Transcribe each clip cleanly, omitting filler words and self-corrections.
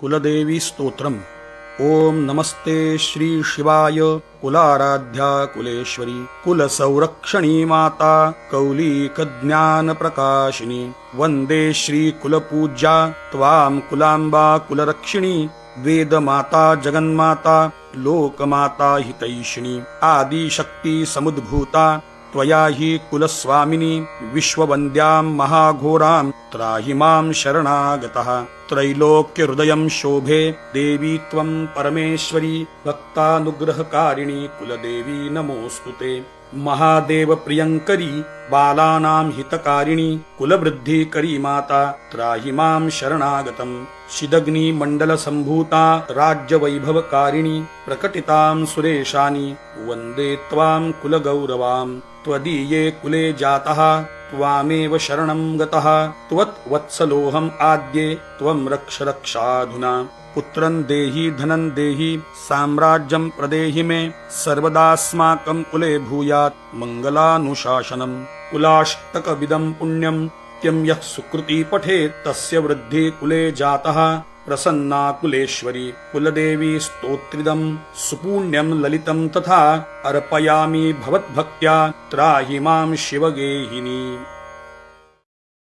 कुलदेवी स्तोत्रम्। ओम नमस्ते श्री शिवाय कुलाराध्या कुलेश्वरी कुलसंरक्षणी माता कौलिकज्ञान प्रकाशिनी वंदे श्री कुलपूज्या त्वां कुलाम्बा कुलरक्षिणी वेदमाता जगन्माता लोकमाता हितैषिणी आदिशक्ति समुद्भूता त्वया हि कुलस्वामिनी विश्ववन्द्यां महाघोरां त्राहि मां शरणागतः। त्रैलोक्यहृदयं शोभे देवी त्वं परमेश्वरी भक्तानुग्रहकारिणी कुलदेवी नमोऽस्तुते। महादेव प्रियंकरी बालानां हितकारिणी कुलवृद्धिकरी माता त्राहि मां शरणागतम्। शिदग्नि मंडल संभूता राज्यवैभवकारिणी प्रकटितां सुरेशानि वन्दे त्वां कुलगौरवां। त्वदीये कुले जातः त्वामेव शरणं गतः त्वत्वत्सलोऽहम् आद्ये त्वं रक्ष रक्षाधुना। पुत्रं देहि धनं देहि साम्राज्यं प्रदेहि मे सर्वदास्माकं कुले भूयात् मङ्गलानुशासनम्। कुलाष्टकविदं पुण्यं नित्यं यः सुकृती पठेत् तस्य वृद्धि कुले जातः प्रसन्ना कुलेश्वरी। कुलदेवी स्तोत्रिदं सुपुण्यं ललितं तथा अर्पयामि भवद्भक्त्या त्राहि मां शिवगेहिनी।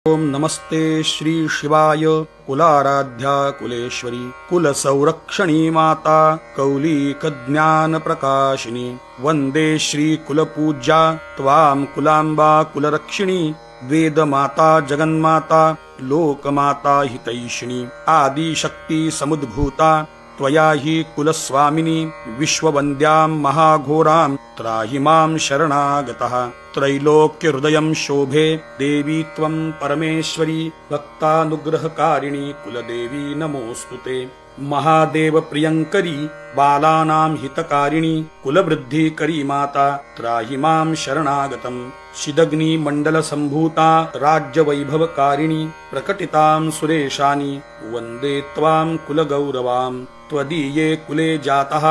ओम नमस्ते श्री शिवाय कुलाराध्या कुलेश्वरी कुलसंरक्षणी माता कौलिकज्ञान प्रकाशिनी वंदे श्री कुलपूज्या त्वां कुलाम्बा कुलरक्षिणी वेदमाता जगन्माता लोकमाता हितैषिणी आदिशक्ति समुद्भूता त्वया हि कुलस्वामिनी विश्ववन्द्यां महाघोरां त्राहि मां शरणागतः। त्रैलोक्यहृदयं शोभे देवी त्वं परमेश्वरी भक्तानुग्रहकारिणी कुलदेवी नमोऽस्तुते। महादेव प्रियंकरी बालानां हितकारिणी कुलवृद्धिकरी माता त्राहि मां शरणागतम्। शिदग्नि मंडल संभूता राज्यवैभवकारिणी प्रकटितां सुरेशानि वन्दे त्वां कुलगौरवां। त्वदीये कुले जातः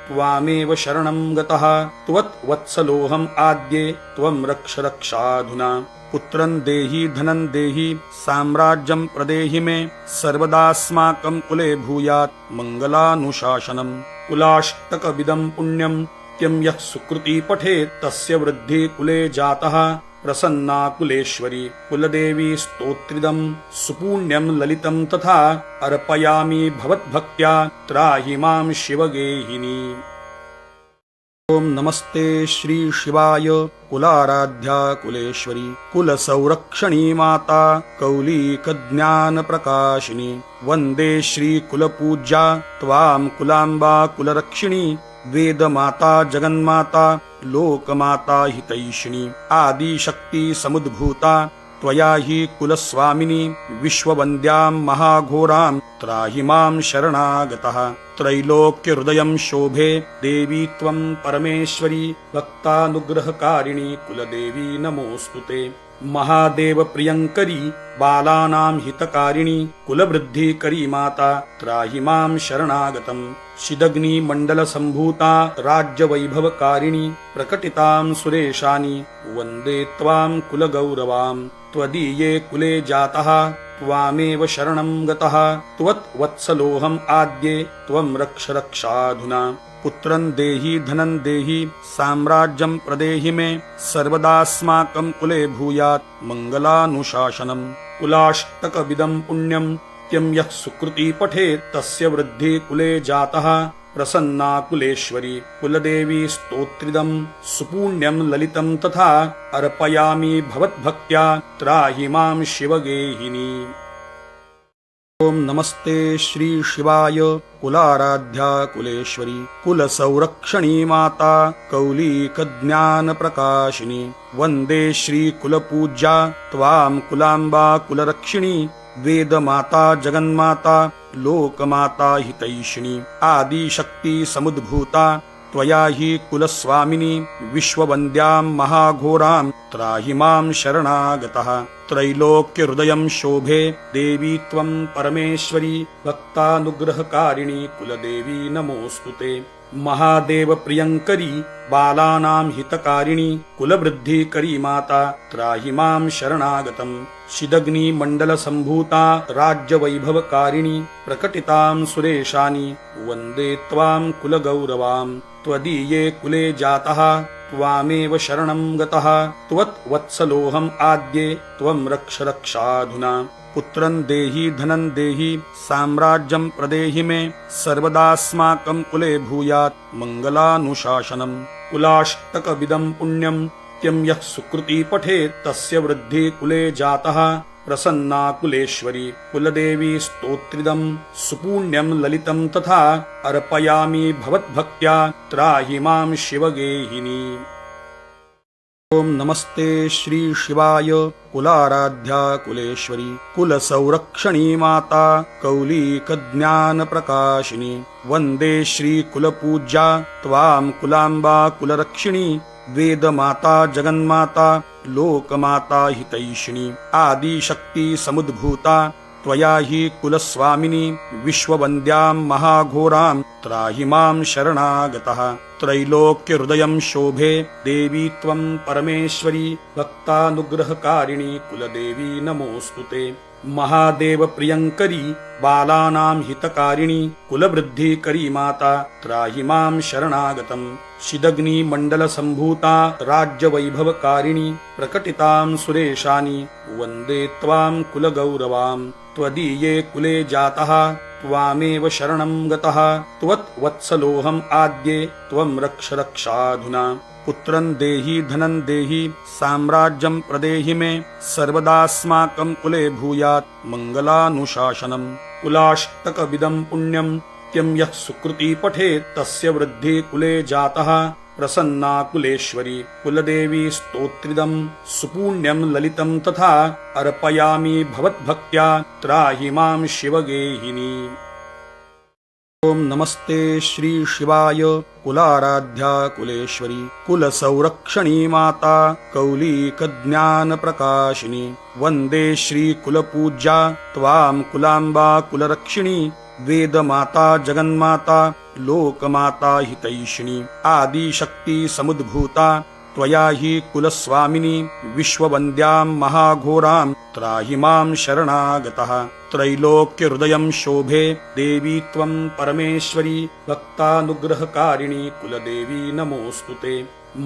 त्वामेव शरणं गतः त्वत्वत्सलोऽहम् आद्ये त्वं रक्ष रक्षाधुना। पुत्रं देहि धनं देहि साम्राज्यं प्रदेहि मे सर्वदास्माकं कुले भूयात् मङ्गलानुशासनम्। कुलाष्टकविदं पुण्यं नित्यं यः सुकृती पठेत् तस्य वृद्धि कुले जातः प्रसन्ना कुलेश्वरी। कुलदेवी स्तोत्रिदं सुपुण्यं ललितं तथा अर्पयामि भवद्भक्त्या त्राहि मां शिवगेहिनी। ओम नमस्ते श्री शिवाय कुलाराध्या कुलेश्वरी कुलसंरक्षणी माता कौलिकज्ञान प्रकाशिनी वंदे श्री कुलपूज्या त्वां कुलाम्बा कुलरक्षिणी वेदमाता जगन्माता लोकमाता हितैषिणी आदिशक्ति समुद्भूता त्वया हि कुलस्वामिनी विश्ववन्द्यां महाघोरां त्राहि मां शरणागतः। त्रैलोक्यहृदयं शोभे देवी त्वं परमेश्वरी भक्तानुग्रहकारिणी कुलदेवी नमोऽस्तुते। महादेव प्रियंकरी बालानां हितकारिणी कुलवृद्धिकरी माता त्राहि मां शरणागतम्। शिदग्नि मंडल संभूता राज्यवैभवकारिणी प्रकटितां सुरेशानि वन्दे त्वां कुलगौरवां। त्वदीये कुले जातः त्वामेव शरणं गतः त्वत्वत्सलोऽहम् आद्ये त्वं रक्ष रक्षाधुना। पुत्रं देहि धनं देहि साम्राज्यं प्रदेहि मे सर्वदास्माकं कुले भूयात् मङ्गलानुशासनम्। कुलाष्टकविदं पुण्यं नित्यं यः सुकृती पठेत् तस्य वृद्धि कुले जातः प्रसन्ना कुलेश्वरी। कुलदेवी स्तोत्रिदं सुपुण्यं ललितं तथा अर्पयामि भवद्भक्त्या त्राहि मां शिवगेहिनी। ओम नमस्ते श्री शिवाय कुलाराध्या कुलेश्वरी कुलसंरक्षणी माता कौलिकज्ञान प्रकाशिनी वंदे श्री कुलपूज्या त्वां कुलाम्बा कुलरक्षिणी वेदमाता जगन्माता लोकमाता हितैषिणी आदिशक्ति समुद्भूता त्वया हि कुलस्वामिनी विश्ववन्द्यां महाघोरां त्राहि मां शरणागतः। त्रैलोक्यहृदयं शोभे देवी त्वं परमेश्वरी भक्तानुग्रहकारिणी कुलदेवी नमोऽस्तुते। महादेव प्रियंकरी बालानां हितकारिणी कुलवृद्धिकरी माता त्राहि मां शरणागतम्। शिदग्निमण्डलसम्भूता राज्यवैभवकारिणी प्रकटितां सुरेशानि वन्दे त्वां कुलगौरवां त्वदीये कुले जातः त्वामेव शरणं गतः त्वत्वत्सलोऽहम् आद्ये त्वं रक्ष रक्षाधुना पुत्रं देहि धनं देहि साम्राज्यं प्रदेहि मे सर्वदास्माकं कुले भूयात् मङ्गलानुशासनम् कुलाष्टकविदं पुण्यं त्यं यः सुकृती पठेत् तस्य वृद्धि कुले जातः प्रसन्ना कुलेश्वरी कुलदेवी स्तोत्रिदं सुपुण्यं ललितं तथा अर्पयामि भवद्भक्त्या त्राहि मां शिवगेहिनी। ओम नमस्ते श्री शिवाय कुलाराध्या कुलेश्वरी कुलसंरक्षणी माता कौलिकज्ञानप्रकाशिनी वन्दे श्री कुलपूज्या त्वां कुलाम्बा कुलरक्षिणी वेदमाता जगन्माता लोकमाता हितैषिणी आदिशक्ति समुद्भूता त्वया हि कुलस्वामिनी विश्ववन्द्यां महाघोरां त्राहि मां शरणागतः त्रैलोक्यहृदयं शोभे देवी त्वं परमेश्वरी भक्तानुग्रहकारिणी कुलदेवी नमोऽस्तुते महादेव प्रियङ्करी बालानां हितकारिणी कुलवृद्धिकरी माता त्राहि मां शरणागतम् शिदग्निमण्डलसम्भूता राज्यवैभवकारिणी प्रकटितां सुरेशानि वन्दे त्वां कुलगौरवां त्वदीये कुले जातः त्वामेव शरणं गतः त्वत्वत्सलोऽहम् आद्ये त्वं रक्ष रक्षाधुना पुत्रं देहि धनं देहि साम्राज्यं प्रदेहि मे सर्वदास्माकं कुले भूयात् मङ्गलानुशासनम् कुलाष्टकविदं पुण्यं त्यं यः सुकृती पठेत् तस्य वृद्धि कुले जातः प्रसन्ना कुलेश्वरी कुलदेवी स्तोत्रिदं सुपुण्यं ललितं तथा अर्पयामि भवद्भक्त्या त्राहि मां शिवगेहिनी। ओम नमस्ते श्री शिवाय कुलाराध्या कुलेश्वरी कुलसंरक्षणी माता कौलिकज्ञानप्रकाशिनी वन्दे श्री कुलपूज्या त्वां कुलाम्बा कुलरक्षिणी वेदमाता जगन्माता लोकमाता हितैषिणी आदिशक्ति समुद्भूता त्वया हि कुलस्वामिनी विश्ववन्द्यां महाघोरां त्राहि मां शरणागतः त्रैलोक्यहृदयं शोभे देवी त्वं परमेश्वरी भक्तानुग्रहकारिणी कुलदेवी नमोऽस्तुते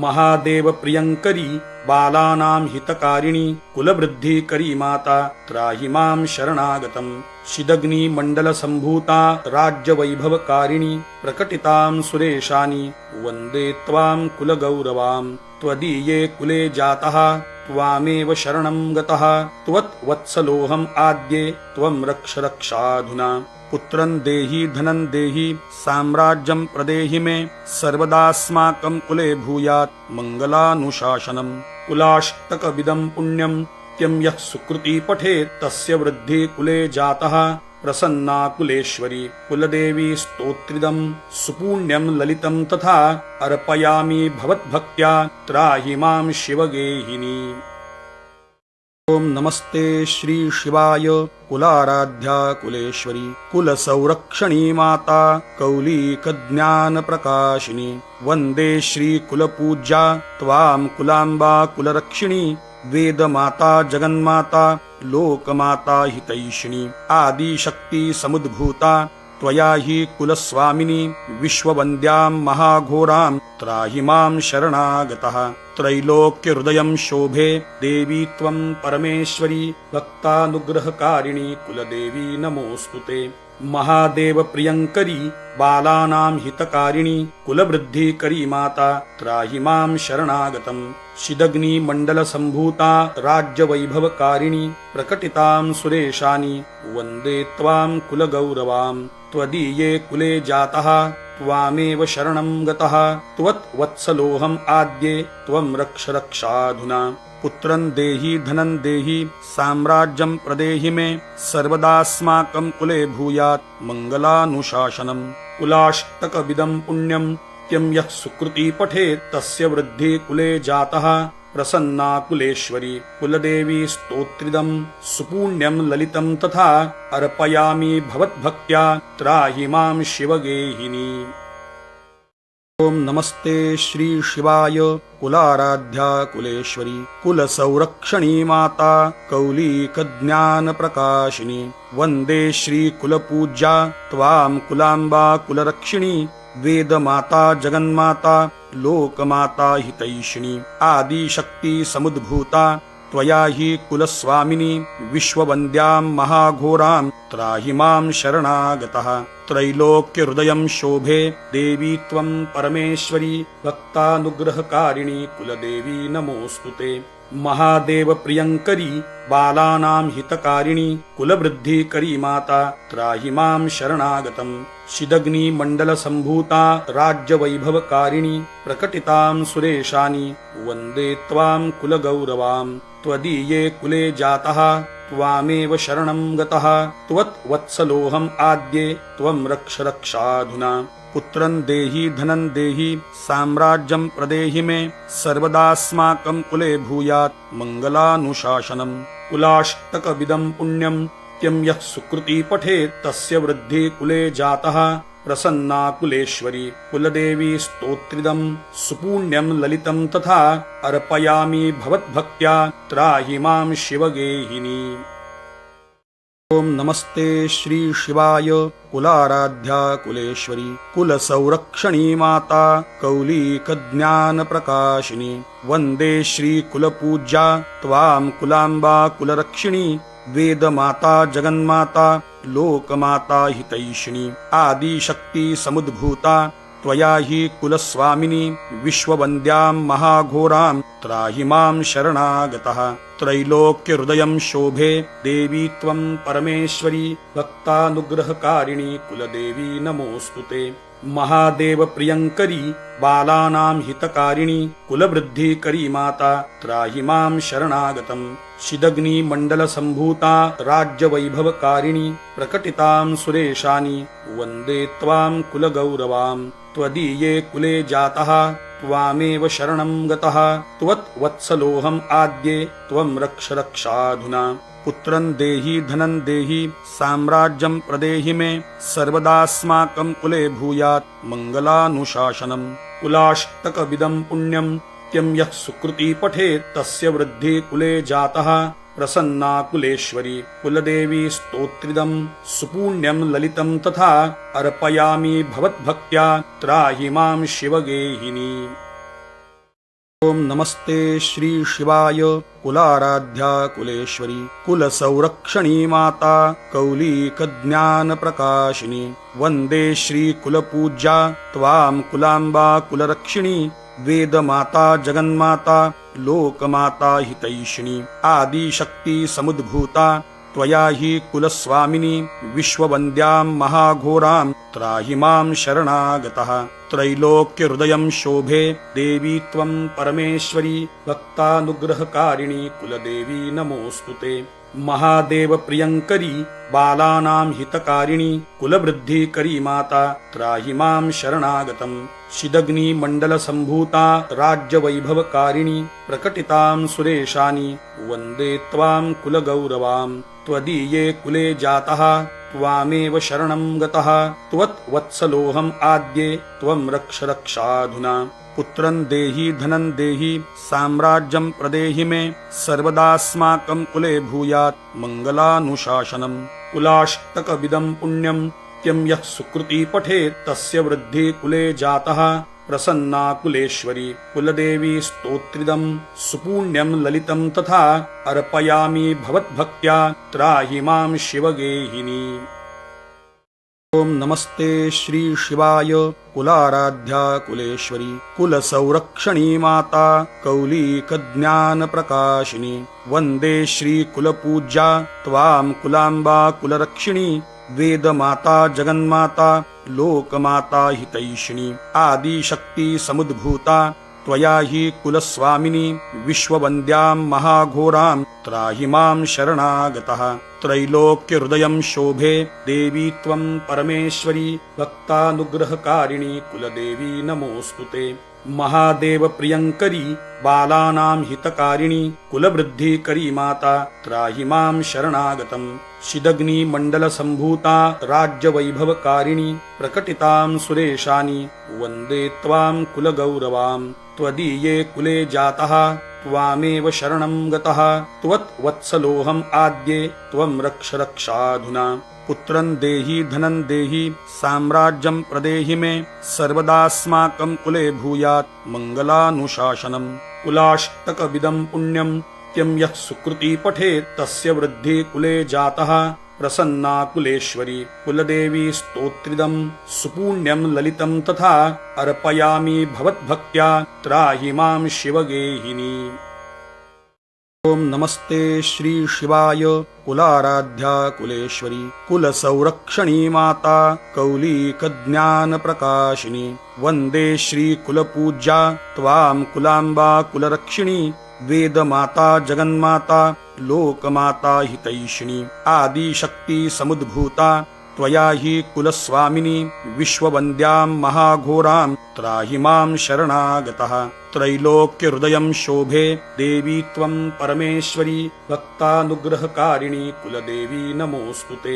महादेव प्रियङ्करी बालानां हितकारिणी कुलवृद्धिकरी माता त्राहि मां शरणागतम् शिदग्निमण्डलसम्भूता राज्यवैभवकारिणी प्रकटितां सुरेशानि वन्दे त्वां कुलगौरवां त्वदीये कुले जातः त्वामेव शरणं गतः त्वत्वत्सलोऽहम् आद्ये त्वं रक्ष रक्षाधुना पुत्रं देहि धनं देहि साम्राज्यं प्रदेहि मे सर्वदास्माकं कुले भूयात् मङ्गलानुशासनम् कुलाष्टकविदं पुण्यं त्यं यः सुकृती पठेत् तस्य वृद्धि कुले जातः प्रसन्ना कुलेश्वरी कुलदेवी स्तोत्रिदं सुपुण्यं ललितं तथा अर्पयामि भवद्भक्त्या त्राहि मां शिवगेहिनी। ओम नमस्ते श्री शिवाय कुलाराध्या कुलेश्वरी कुलसंरक्षणी माता कौलिकज्ञानप्रकाशिनी वन्दे श्री कुलपूज्या त्वां कुलाम्बा कुलरक्षिणी वेदमाता जगन्माता लोकमाता हितैषिणी आदिशक्ति समुद्भूता त्वया हि कुलस्वामिनी विश्ववन्द्यां महाघोरां त्राहि मां शरणागतः त्रैलोक्यहृदयं शोभे देवी त्वं परमेश्वरी भक्तानुग्रहकारिणी कुलदेवी नमोऽस्तुते महादेव प्रियङ्करी बालानां हितकारिणी कुलवृद्धिकरी माता त्राहि मां शरणागतम् शिदग्निमण्डलसम्भूता राज्यवैभवकारिणी प्रकटितां सुरेशानि वन्दे त्वां कुलगौरवां त्वदीये कुले जातः त्वामेव शरणं गतः त्वत्वत्सलोऽहम् आद्ये त्वं रक्ष रक्षाधुना पुत्रं देहि धनं देहि साम्राज्यं प्रदेहि मे सर्वदास्माकं कुले भूयात् मङ्गलानुशासनम् कुलाष्टकविदं पुण्यं त्यं यः सुकृती पठेत् तस्य वृद्धि कुले जातः प्रसन्ना कुलेश्वरी कुलदेवी स्तोत्रिदं सुपुण्यं ललितं तथा अर्पयामि भवद्भक्त्या त्राहि मां शिवगेहिनी। ओम नमस्ते श्री शिवाय कुलाराध्या कुलेश्वरी कुलसंरक्षणी माता कौलिक ज्ञान प्रकाशिनी वंदे श्री कुलपूज्या त्वां कुलांबा कुलरक्षिणी वेदमाता जगन्माता लोकमाता हितैषिणी आदिशक्ति समुद्भूता त्वया हि कुलस्वामिनी विश्ववन्द्यां महाघोरां त्राहि मां शरणागतः त्रैलोक्यहृदयं शोभे देवी त्वं परमेश्वरी भक्तानुग्रहकारिणी कुलदेवी नमोऽस्तुते महादेव प्रियंकरी बालानां हितकारिणी कुलवृद्धिकरी माता त्राहि मां शरणागतं शिदग्नि मंडल संभूता राज्यवैभवकारिणी प्रकटितां सुरेशानि वन्दे त्वां कुलगौरवां त्वदीये कुले जातः त्वामेव शरणं गतः त्वत्वत्सलोऽहम् आद्ये त्वं रक्ष रक्षाधुना पुत्रं देहि धनं देहि साम्राज्यं प्रदेहि मे सर्वदास्माकं कुले भूयात् मङ्गलानुशासनम् कुलाष्टकविदं पुण्यं त्यं यः सुकृती पठेत् तस्य वृद्धि कुले जातः प्रसन्ना कुलेश्वरी कुलदेवी स्तोत्रिदं सुपुण्यं ललितं तथा अर्पयामि भवद्भक्त्या त्राहि मां शिवगेहिनी। ओम नमस्ते श्री शिवाय कुलाराध्या कुलेश्वरी कुलसंरक्षणी माता कौलिक ज्ञान प्रकाशिनी वंदे श्री कुलपूज्या त्वां कुलांबा कुलरक्षिणी वेदमाता जगन्माता लोकमाता हितैषिणी आदिशक्ति समुद्भूता त्वया हि कुलस्वामिनी विश्ववन्द्यां महाघोरां त्राहि मां शरणागतः त्रैलोक्यहृदयं शोभे देवी त्वं परमेश्वरी भक्तानुग्रहकारिणी कुलदेवी नमोऽस्तुते महादेव प्रियंकरी बालानां हितकारिणी कुलवृद्धिकरी माता त्राहि मां शरणागतं शिदग्नि मंडल संभूता राज्यवैभवकारिणी प्रकटितां सुरेशानि वन्दे त्वां कुलगौरवां त्वदीये कुले जातः त्वामेव शरणं गतः त्वत्वत्सलोऽहम् आद्ये त्वं रक्ष रक्षाधुना पुत्रं देहि धनं देहि साम्राज्यं प्रदेहि मे सर्वदास्माकं कुले भूयात् मङ्गलानुशासनम् कुलाष्टकविदं पुण्यं त्यं यः सुकृती पठेत् तस्य वृद्धि कुले जातः प्रसन्ना कुलेश्वरी कुलदेवी स्तोत्रिदं सुपुण्यं ललितं तथा अर्पयामि भवद्भक्त्या त्राहि मां शिवगेहिनी। ओम नमस्ते श्री शिवाय कुलाराध्या कुलेश्वरी कुलसंरक्षणी माता कौलिक ज्ञान प्रकाशिनी वंदे श्री कुलपूज्या त्वां कुलांबा कुलरक्षिणी वेदमाता जगन्माता लोकमाता हितैषिणी आदिशक्ति समुद्भूता त्वया हि कुलस्वामिनी विश्ववन्द्यां महाघोरां त्राहि मां शरणागतः त्रैलोक्यहृदयं शोभे देवी त्वं परमेश्वरी भक्तानुग्रहकारिणी कुलदेवी नमोऽस्तुते महादेव प्रियंकरी बालानां हितकारिणी कुलवृद्धिकरी माता त्राहि मां शरणागतं शिदग्नि मंडल संभूता राज्यवैभवकारिणी प्रकटितां सुरेशानि वन्दे त्वां कुलगौरवां त्वदीये कुले जातः त्वामेव शरणं गतः त्वत्वत्सलोऽहम् आद्ये त्वं रक्ष रक्षाधुना पुत्रं देहि धनं देहि साम्राज्यं प्रदेहि मे सर्वदास्माकं कुले भूयात् मङ्गलानुशासनम् कुलाष्टकविदं पुण्यं त्यं यः सुकृती पठेत् तस्य वृद्धि कुले जातः प्रसन्ना कुलेश्वरी कुलदेवी स्तोत्रिदं सुपुण्यं ललितं तथा अर्पयामि भवद्भक्त्या त्राहि मां शिवगेहिनी। ओम नमस्ते श्री शिवाय कुलाराध्या कुलेश्वरी कुलसंरक्षणी माता कौलिक ज्ञान प्रकाशिनी वंदे श्री कुलपूज्या त्वां कुलांबा कुलरक्षिणी वेदमाता जगन्माता लोकमाता हितैषिणी आदिशक्ति समुद्भूता त्वया हि कुलस्वामिनी विश्ववन्द्यां महाघोरां त्राहि मां शरणागतः त्रैलोक्यहृदयं शोभे देवी त्वं परमेश्वरी भक्तानुग्रहकारिणी कुलदेवी नमोऽस्तुते महादेव प्रियंकरी बालानां हितकारिणी कुलवृद्धिकरी माता त्राहि मां शरणागतम् शिदग्नि मंडल संभूता राज्यवैभवकारिणी प्रकटितां सुरेशानि वन्दे त्वां कुलगौरवां त्वदीये कुले जातः त्वामेव शरणं गतः त्वत्वत्सलोऽहम् आद्ये त्वं रक्ष रक्षाधुना पुत्रं देहि धनं देहि साम्राज्यं प्रदेहि मे सर्वदास्माकं कुले भूयात् मङ्गलानुशासनम् कुलाष्टकविदं पुण्यं त्यं यः सुकृती पठेत् तस्य वृद्धि कुले जातः प्रसन्ना कुलेश्वरी कुलदेवी स्तोत्रिदं सुपुण्यं ललितं तथा अर्पयामि भवद्भक्त्या त्राहि मां शिवगेहिनी। ओम नमस्ते श्री शिवाय कुलाराध्या कुलेश्वरी कुलसंरक्षणी माता कौलिकज्ञान प्रकाशिनी वन्दे श्री कुलपूज्या त्वां कुलाम्बा कुलरक्षिणी वेदमाता जगन्माता लोकमाता हितैषिणी आदिशक्ति समुद्भूता त्वया हि कुलस्वामिनी विश्ववन्द्यां महाघोरां त्राहि मां शरणागतः त्रैलोक्यहृदयं शोभे देवी त्वं परमेश्वरी भक्तानुग्रहकारिणी कुलदेवी नमोऽस्तुते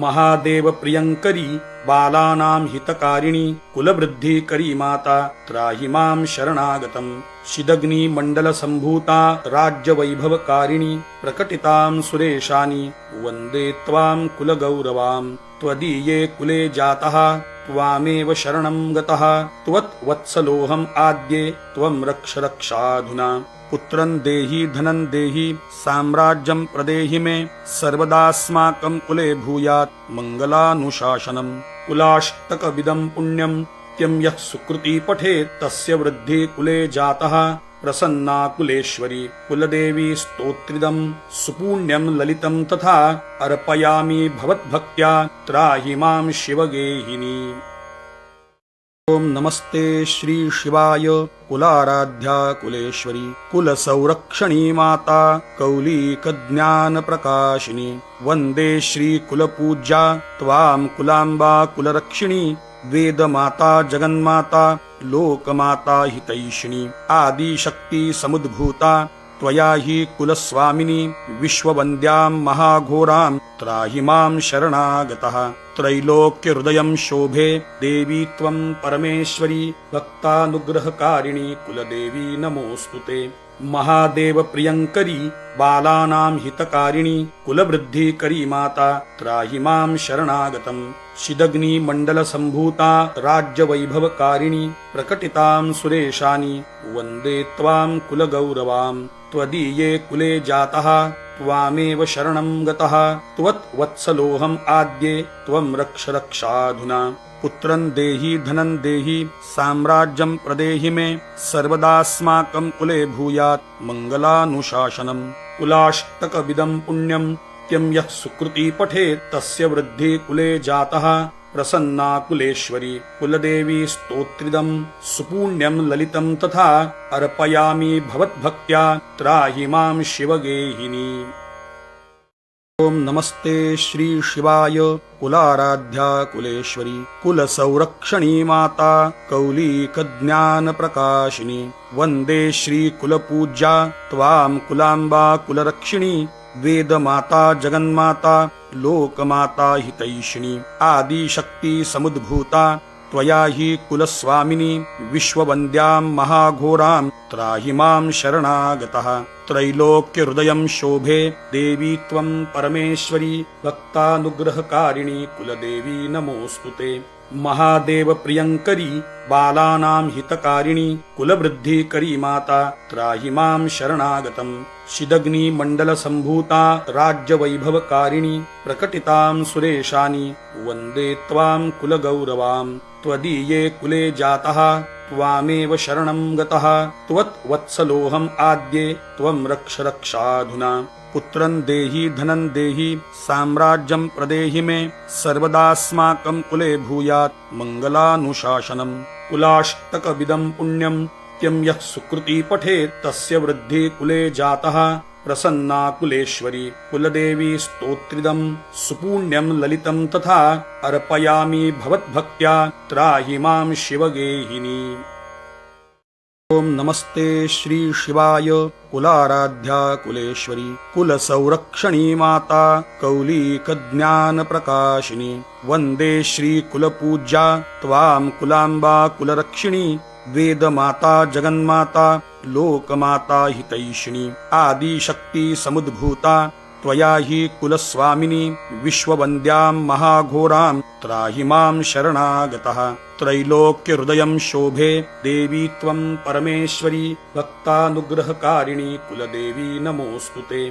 महादेव प्रियंकरी बालानां हितकारिणी कुलवृद्धिकरी माता त्राहि मां शरणागतम् शिदग्नि मंडल संभूता राज्यवैभवकारिणी प्रकटितां सुरेशानि वन्दे त्वां कुलगौरवां त्वदीये कुले जातः त्वामेव शरणं गतः त्वत्वत्सलोऽहम् आद्ये त्वं रक्ष रक्षाधुना पुत्रं देहि धनं देहि साम्राज्यं प्रदेहि मे सर्वदास्माकं कुले भूयात् मङ्गलानुशासनम् कुलाष्टकविदं पुण्यं त्यं यः सुकृती पठेत् तस्य वृद्धि कुले जातः प्रसन्ना कुलेश्वरी कुलदेवी स्तोत्रिदं सुपुण्यं ललितं तथा अर्पयामि भवद्भक्त्या त्राहि मां शिवगेहिनी। ओम नमस्ते श्री शिवाय कुलाराध्या कुलेश्वरी कुलसंरक्षणी माता कौलिकज्ञान प्रकाशिनी वन्दे श्री कुलपूज्या त्वां कुलाम्बा कुलरक्षिणी वेदमाता जगन्माता लोकमाता हितैषिणी आदिशक्ति समुद्भूता त्वया हि कुलस्वामिनी विश्ववन्द्यां महाघोरां त्राहि मां शरणागतः त्रैलोक्यहृदयं शोभे देवी त्वं परमेश्वरी भक्तानुग्रहकारिणी कुलदेवी नमोऽस्तुते महादेव प्रियंकरी बालानां हितकारिणी कुलवृद्धिकरी माता त्राहि मां शरणागतम् शिदग्नि मंडल संभूता राज्यवैभवकारिणी प्रकटितां सुरेशानि वन्दे त्वां कुलगौरवां त्वदीये कुले जातः त्वामेव शरणं गतः त्वत्वत्सलोऽहम् आद्ये त्वं रक्ष रक्षाधुना पुत्रं देहि धनं देहि साम्राज्यं प्रदेहि मे सर्वदास्माकं कुले भूयात् मङ्गलानुशासनम् कुलाष्टकविदं पुण्यं त्यं यः सुकृती पठेत् तस्य वृद्धि कुले जातः प्रसन्ना कुलेश्वरी कुलदेवी स्तोत्रिदं सुपुण्यं ललितं तथा अर्पयामि भवद्भक्त्या त्राहि मां शिवगेहिनी। ओम नमस्ते श्री शिवाय कुलाराध्या कुलेश्वरी कुलसंरक्षणी माता कौलिकज्ञान प्रकाशिनी वन्दे श्री कुलपूज्या त्वां कुलाम्बा कुलरक्षिणी वेदमाता जगन्माता लोकमाता हितैषिणी आदिशक्ति समुद्भूता त्वया हि कुलस्वामिनी विश्ववन्द्यां महाघोरां त्राहि मां शरणागतः त्रैलोक्यहृदयं शोभे देवी त्वं परमेश्वरी भक्तानुग्रहकारिणी कुलदेवी नमोऽस्तुते महादेव प्रियंकरी बालानां हितकारिणी कुलवृद्धिकरी माता त्राहि मां शरणागतम् शिदग्नि मंडल संभूता राज्यवैभवकारिणी प्रकटितां सुरेशानि वन्दे त्वां कुलगौरवां त्वदीये कुले जातः त्वामेव शरणं गतः त्वत्वत्सलोऽहम् आद्ये त्वं रक्ष रक्षाधुना पुत्रं देहि धनं देहि साम्राज्यं प्रदेहि मे सर्वदास्माकं कुले भूयात् मङ्गलानुशासनम् कुलाष्टकविदं पुण्यं त्यं यः सुकृती पठेत् तस्य वृद्धि कुले जातः प्रसन्ना कुलेश्वरी कुलदेवी स्तोत्रिदं सुपुण्यं ललितं तथा अर्पयामि भवद्भक्त्या त्राहि मां शिवगेहिनी। ओम नमस्ते श्री शिवाय कुलाराध्या कुलेश्वरी कुलसंरक्षणी माता कौलिक ज्ञान प्रकाशिनी वंदे श्री कुलपूज्या त्वां कुलांबा कुलरक्षिणी वेदमाता जगन्माता लोकमाता हितैषिणी आदिशक्ति समुद्भूता त्वया हि कुलस्वामिनी विश्ववन्द्यां महाघोरां त्राहि मां शरणागतः त्रैलोक्यहृदयं शोभे देवी त्वं परमेश्वरी भक्तानुग्रहकारिणी कुलदेवी नमोऽस्तुते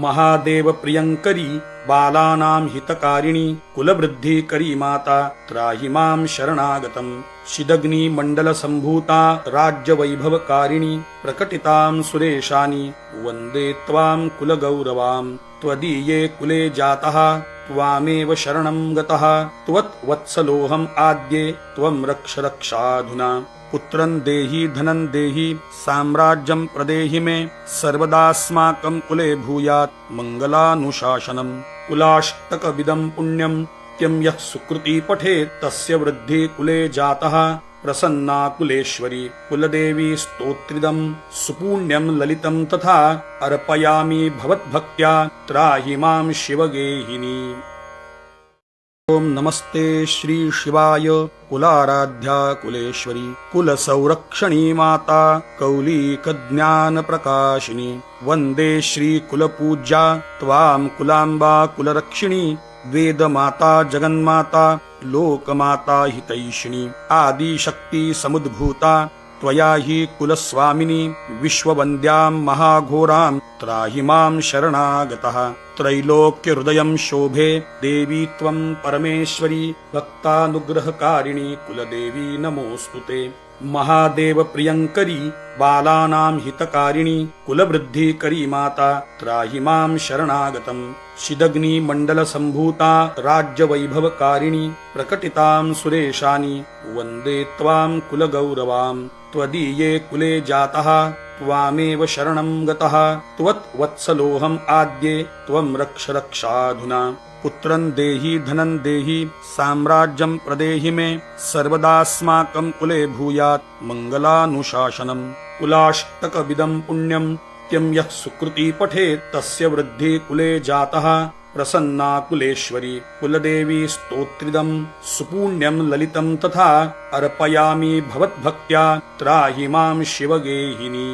महादेव प्रियंकरी बालानां हितकारिणी कुलवृद्धिकरी माता त्राहि मां शरणागतम् शिदग्नि मंडल संभूता राज्य वैभवकारिणी प्रकटितां सुरेशानि वन्दे त्वां कुलगौरवां त्वदीये कुले जातः त्वामेव शरणं गतः त्वत्वत्सलोऽहम् आद्ये त्वं रक्ष रक्षाधुना पुत्रं देहि धनं देहि साम्राज्यं प्रदेहि मे सर्वदास्माकं कुले भूयात् मङ्गलानुशासनम् कुलाष्टकविदं पुण्यं यः सुकृती पठेत् तस्य वृद्धि कुले जातः प्रसन्ना कुलेश्वरी कुलदेवी स्तोत्रिदं सुपुण्यं ललितं तथा अर्पयामि भवद्भक्त्या त्राहि मां शिवगेहिनी। ओम नमस्ते श्री शिवाय कुलाराध्या कुलेश्वरी कुलसंरक्षणी माता कौलिक ज्ञान प्रकाशिनी वंदे श्री कुलपूज्या त्वां कुलांबा कुलरक्षिणी वेदमाता जगन्माता लोकमाता हितैषिणी आदिशक्ति समुद्भूता त्वया हि कुलस्वामिनी विश्ववन्द्यां महाघोरां त्राहि मां शरणागतः त्रैलोक्यहृदयं शोभे देवी त्वं परमेश्वरी भक्तानुग्रहकारिणी कुलदेवी नमोऽस्तुते महादेव प्रियंकरी बालानां हितकारिणी कुलवृद्धिकरी माता त्राहि मां शरणागतम् शिदग्नि मंडल संभूता राज्य वैभवकारिणी प्रकटितां सुरेशानि वन्दे त्वां कुलगौरवां त्वदीये कुले जातः त्वामेव शरणं गतः त्वत्वत्सलोऽहम् आद्ये त्वं रक्ष रक्षाधुना पुत्रं देहि धनं देहि साम्राज्यं प्रदेहि मे सर्वदास्माकं कुले भूयात् मङ्गलानुशासनम् कुलाष्टकविदं पुण्यं यः सुकृती पठेत् तस्य वृद्धि कुले जातः प्रसन्ना कुलेश्वरी कुलदेवी स्तोत्रिदं सुपुण्यं ललितं तथा अर्पयामि भवद्भक्त्या त्राहि मां शिवगेहिनी।